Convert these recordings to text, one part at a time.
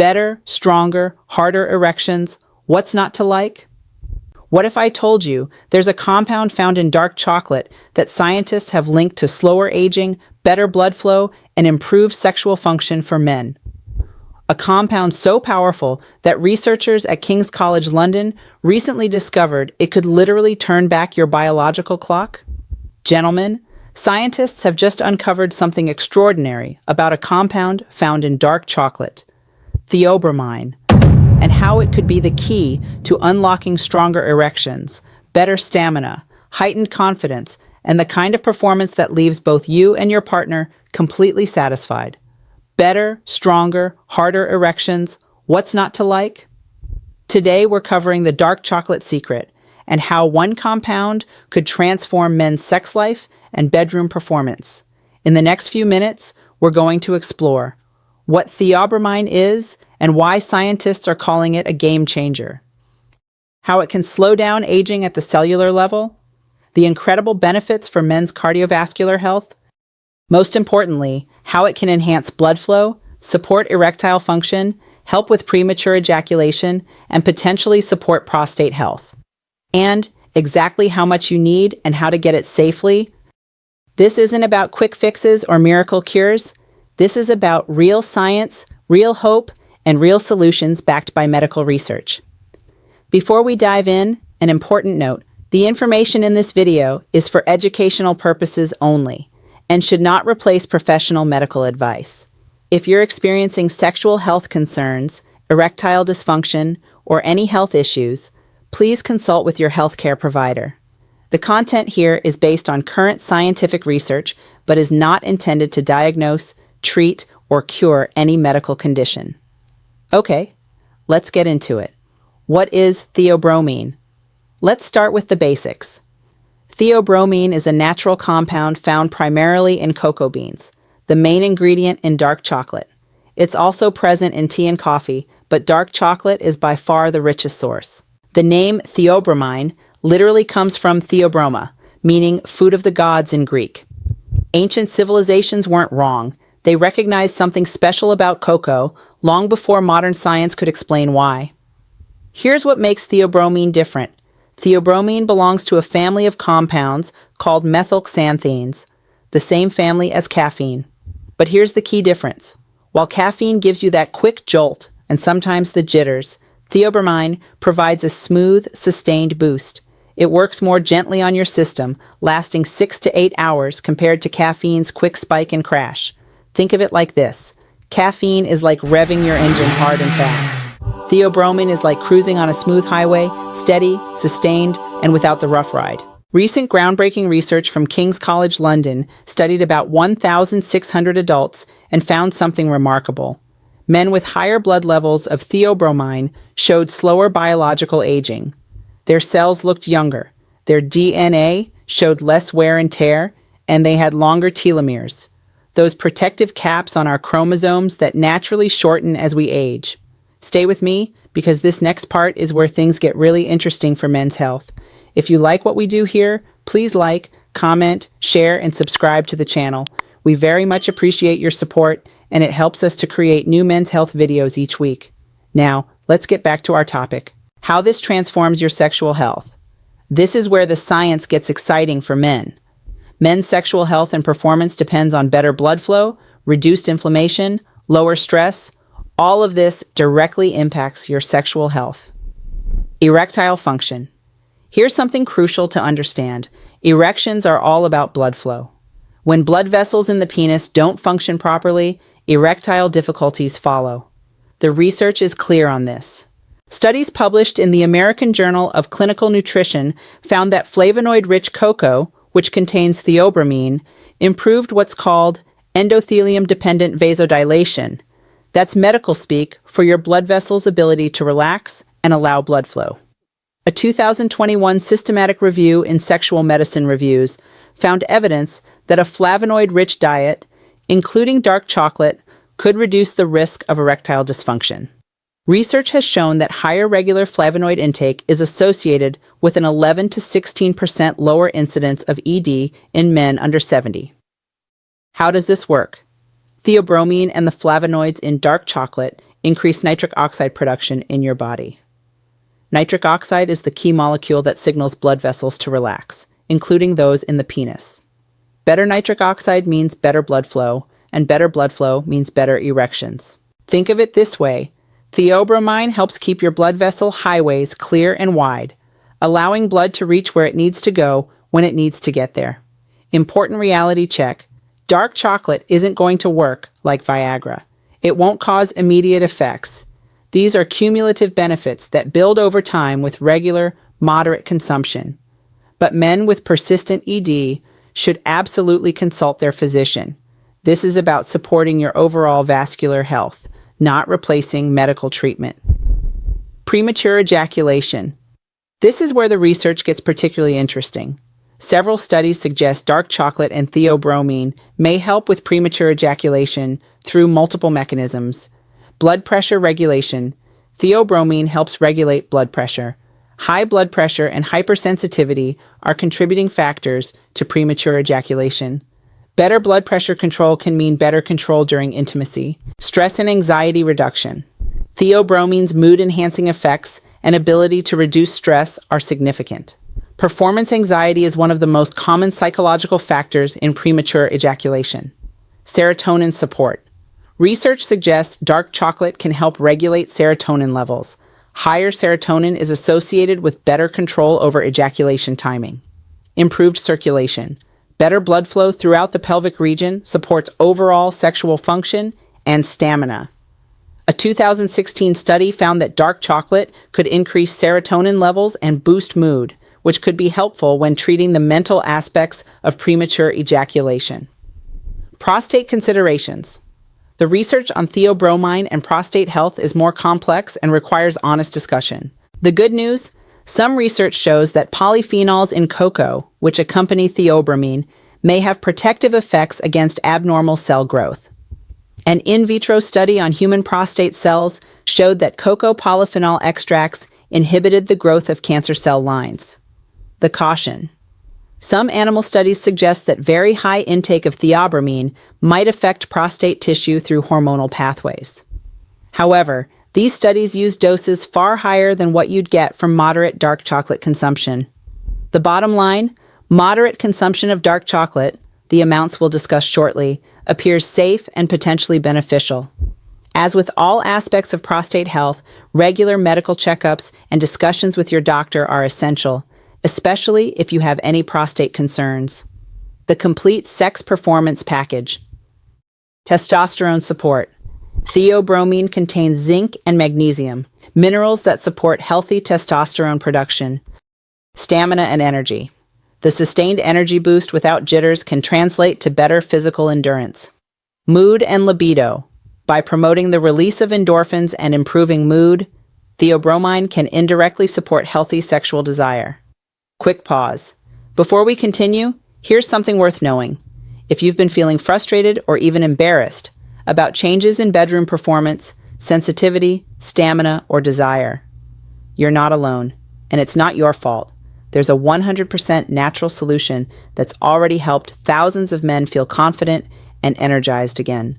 Better, stronger, harder erections. What's not to like? What if I told you there's a compound found in dark chocolate that scientists have linked to slower aging, better blood flow, and improved sexual function for men? A compound so powerful that researchers at King's College London recently discovered it could literally turn back your biological clock? Gentlemen, scientists have just uncovered something extraordinary about a compound found in dark chocolate, theobromine, and how it could be the key to unlocking stronger erections, better stamina, heightened confidence, and the kind of performance that leaves both you and your partner completely satisfied. Better, stronger, harder erections. What's not to like? Today we're covering the dark chocolate secret and how one compound could transform men's sex life and bedroom performance. In the next few minutes, we're going to explore what theobromine is and why scientists are calling it a game changer, how it can slow down aging at the cellular level, the incredible benefits for men's cardiovascular health, most importantly, how it can enhance blood flow, support erectile function, help with premature ejaculation, and potentially support prostate health. And exactly how much you need and how to get it safely. This isn't about quick fixes or miracle cures. This is about real science, real hope, and real solutions backed by medical research. Before we dive in, an important note: the information in this video is for educational purposes only and should not replace professional medical advice. If you're experiencing sexual health concerns, erectile dysfunction, or any health issues, please consult with your healthcare provider. The content here is based on current scientific research, but is not intended to diagnose, treat, or cure any medical condition. Okay, let's get into it. What is theobromine? Let's start with the basics. Theobromine is a natural compound found primarily in cocoa beans, the main ingredient in dark chocolate. It's also present in tea and coffee, but dark chocolate is by far the richest source. The name theobromine literally comes from theobroma, meaning food of the gods in Greek. Ancient civilizations weren't wrong. They recognized something special about cocoa long before modern science could explain why. Here's what makes theobromine different. Theobromine belongs to a family of compounds called methylxanthines, the same family as caffeine. But here's the key difference. While caffeine gives you that quick jolt and sometimes the jitters, theobromine provides a smooth, sustained boost. It works more gently on your system, lasting 6 to 8 hours compared to caffeine's quick spike and crash. Think of it like this. Caffeine is like revving your engine hard and fast. Theobromine is like cruising on a smooth highway, steady, sustained, and without the rough ride. Recent groundbreaking research from King's College London studied about 1,600 adults and found something remarkable. Men with higher blood levels of theobromine showed slower biological aging. Their cells looked younger, their DNA showed less wear and tear, and they had longer telomeres, those protective caps on our chromosomes that naturally shorten as we age. Stay with me, because this next part is where things get really interesting for men's health. If you like what we do here, please like, comment, share, and subscribe to the channel. We very much appreciate your support, and it helps us to create new men's health videos each week. Now, let's get back to our topic: how this transforms your sexual health. This is where the science gets exciting for men. Men's sexual health and performance depends on better blood flow, reduced inflammation, lower stress. All of this directly impacts your sexual health. Erectile function. Here's something crucial to understand. Erections are all about blood flow. When blood vessels in the penis don't function properly, erectile difficulties follow. The research is clear on this. Studies published in the American Journal of Clinical Nutrition found that flavonoid-rich cocoa, which contains theobromine, improved what's called endothelium-dependent vasodilation. That's medical speak for your blood vessels' ability to relax and allow blood flow. A 2021 systematic review in Sexual Medicine Reviews found evidence that a flavonoid-rich diet, including dark chocolate, could reduce the risk of erectile dysfunction. Research has shown that higher regular flavonoid intake is associated with an 11 to 16% lower incidence of ED in men under 70. How does this work? Theobromine and the flavonoids in dark chocolate increase nitric oxide production in your body. Nitric oxide is the key molecule that signals blood vessels to relax, including those in the penis. Better nitric oxide means better blood flow, and better blood flow means better erections. Think of it this way. Theobromine helps keep your blood vessel highways clear and wide, allowing blood to reach where it needs to go when it needs to get there. Important reality check. Dark chocolate isn't going to work like Viagra. It won't cause immediate effects. These are cumulative benefits that build over time with regular, moderate consumption. But men with persistent ED should absolutely consult their physician. This is about supporting your overall vascular health, not replacing medical treatment. Premature ejaculation. This is where the research gets particularly interesting. Several studies suggest dark chocolate and theobromine may help with premature ejaculation through multiple mechanisms. Blood pressure regulation. Theobromine helps regulate blood pressure. High blood pressure and hypersensitivity are contributing factors to premature ejaculation. Better blood pressure control can mean better control during intimacy. Stress and anxiety reduction. Theobromine's mood-enhancing effects and ability to reduce stress are significant. Performance anxiety is one of the most common psychological factors in premature ejaculation. Serotonin support. Research suggests dark chocolate can help regulate serotonin levels. Higher serotonin is associated with better control over ejaculation timing. Improved circulation. Better blood flow throughout the pelvic region supports overall sexual function and stamina. A 2016 study found that dark chocolate could increase serotonin levels and boost mood, which could be helpful when treating the mental aspects of premature ejaculation. Prostate considerations. The research on theobromine and prostate health is more complex and requires honest discussion. The good news? Some research shows that polyphenols in cocoa, which accompany theobromine, may have protective effects against abnormal cell growth. An in vitro study on human prostate cells showed that cocoa polyphenol extracts inhibited the growth of cancer cell lines. The caution. Some animal studies suggest that very high intake of theobromine might affect prostate tissue through hormonal pathways. However, these studies use doses far higher than what you'd get from moderate dark chocolate consumption. The bottom line, moderate consumption of dark chocolate, the amounts we'll discuss shortly, appears safe and potentially beneficial. As with all aspects of prostate health, regular medical checkups and discussions with your doctor are essential, especially if you have any prostate concerns. The complete sex performance package. Testosterone support. Theobromine contains zinc and magnesium, minerals that support healthy testosterone production. Stamina and energy. The sustained energy boost without jitters can translate to better physical endurance. Mood and libido. By promoting the release of endorphins and improving mood, theobromine can indirectly support healthy sexual desire. Quick pause. Before we continue, here's something worth knowing. If you've been feeling frustrated or even embarrassed about changes in bedroom performance, sensitivity, stamina, or desire, you're not alone, and it's not your fault. There's a 100% natural solution that's already helped thousands of men feel confident and energized again.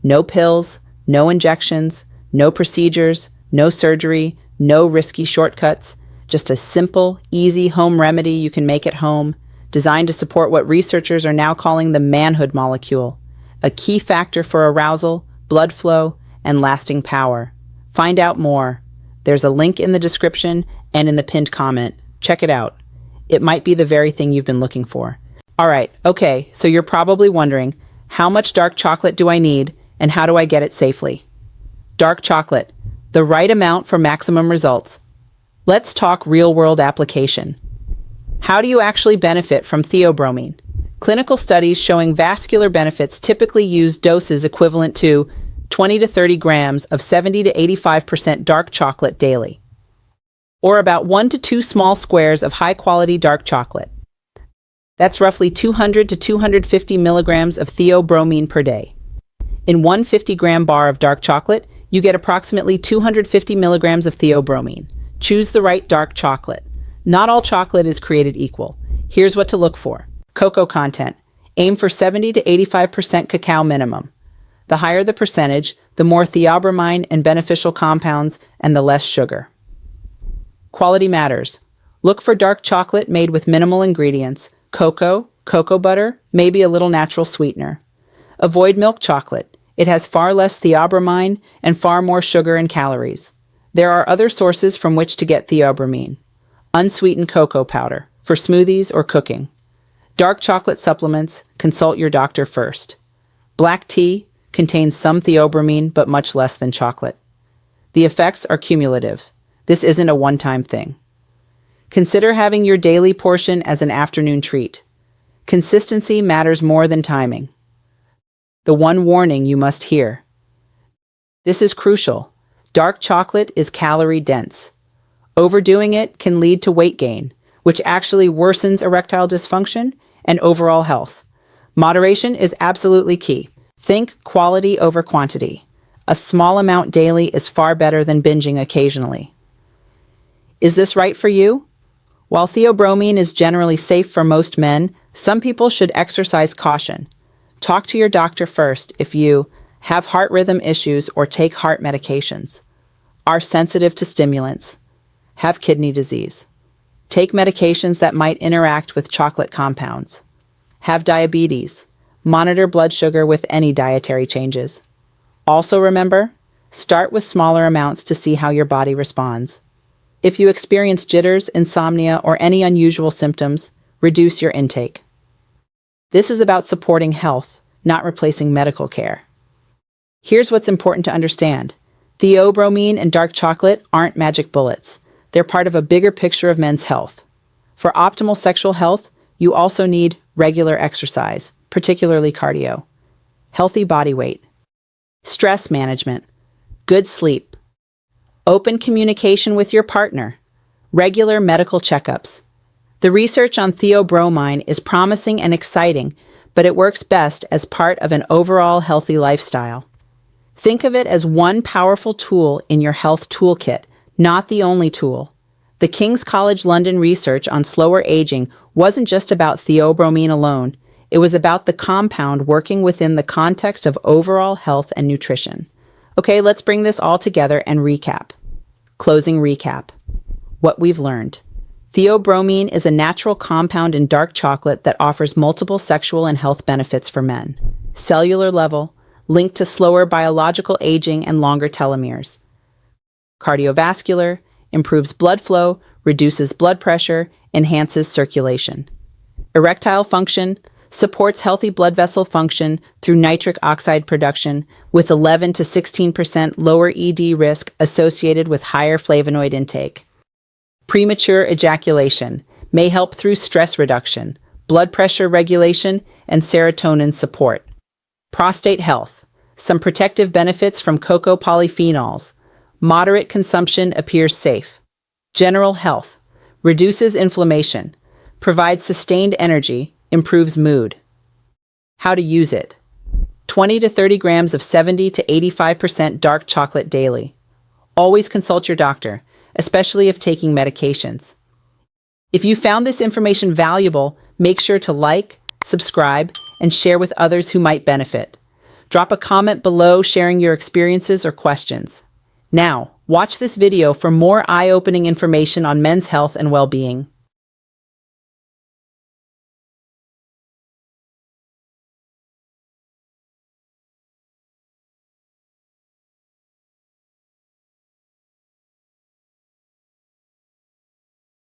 No pills, no injections, no procedures, no surgery, no risky shortcuts. Just a simple, easy home remedy you can make at home, designed to support what researchers are now calling the manhood molecule, a key factor for arousal, blood flow, and lasting power. Find out more. There's a link in the description and in the pinned comment. Check it out. It might be the very thing you've been looking for. All right, okay, so you're probably wondering, how much dark chocolate do I need and how do I get it safely? Dark chocolate, the right amount for maximum results. Let's talk real-world application. How do you actually benefit from theobromine? Clinical studies showing vascular benefits typically use doses equivalent to 20 to 30 grams of 70 to 85% dark chocolate daily, or about 1 to 2 small squares of high-quality dark chocolate. That's roughly 200 to 250 milligrams of theobromine per day. In one 50-gram bar of dark chocolate, you get approximately 250 milligrams of theobromine. Choose the right dark chocolate. Not all chocolate is created equal. Here's what to look for. Cocoa content. Aim for 70 to 85% cacao minimum. The higher the percentage, the more theobromine and beneficial compounds and the less sugar. Quality matters. Look for dark chocolate made with minimal ingredients, cocoa, cocoa butter, maybe a little natural sweetener. Avoid milk chocolate. It has far less theobromine and far more sugar and calories. There are other sources from which to get theobromine. Unsweetened cocoa powder, for smoothies or cooking. Dark chocolate supplements, consult your doctor first. Black tea contains some theobromine but much less than chocolate. The effects are cumulative. This isn't a one-time thing. Consider having your daily portion as an afternoon treat. Consistency matters more than timing. The one warning you must hear. This is crucial. Dark chocolate is calorie dense. Overdoing it can lead to weight gain, which actually worsens erectile dysfunction and overall health. Moderation is absolutely key. Think quality over quantity. A small amount daily is far better than binging occasionally. Is this right for you? While theobromine is generally safe for most men, some people should exercise caution. Talk to your doctor first if you have heart rhythm issues or take heart medications, are sensitive to stimulants, have kidney disease, take medications that might interact with chocolate compounds, have diabetes, monitor blood sugar with any dietary changes. Also remember, start with smaller amounts to see how your body responds. If you experience jitters, insomnia, or any unusual symptoms, reduce your intake. This is about supporting health, not replacing medical care. Here's what's important to understand. Theobromine and dark chocolate aren't magic bullets. They're part of a bigger picture of men's health. For optimal sexual health, you also need regular exercise, particularly cardio, healthy body weight, stress management, good sleep, open communication with your partner, regular medical checkups. The research on theobromine is promising and exciting, but it works best as part of an overall healthy lifestyle. Think of it as one powerful tool in your health toolkit, not the only tool. The King's College London research on slower aging wasn't just about theobromine alone. It was about the compound working within the context of overall health and nutrition. Okay, let's bring this all together and recap. Closing recap. What we've learned. Theobromine is a natural compound in dark chocolate that offers multiple sexual and health benefits for men. Cellular level, linked to slower biological aging and longer telomeres. Cardiovascular, improves blood flow, reduces blood pressure, enhances circulation. Erectile function, supports healthy blood vessel function through nitric oxide production with 11 to 16% lower ED risk associated with higher flavonoid intake. Premature ejaculation may help through stress reduction, blood pressure regulation, and serotonin support. Prostate health, some protective benefits from cocoa polyphenols. Moderate consumption appears safe. General health, reduces inflammation, provides sustained energy, improves mood. How to use it. 20 to 30 grams of 70 to 85% dark chocolate daily. Always consult your doctor, especially if taking medications. If you found this information valuable, make sure to like, subscribe, and share with others who might benefit. Drop a comment below sharing your experiences or questions. Now, watch this video for more eye-opening information on men's health and well-being.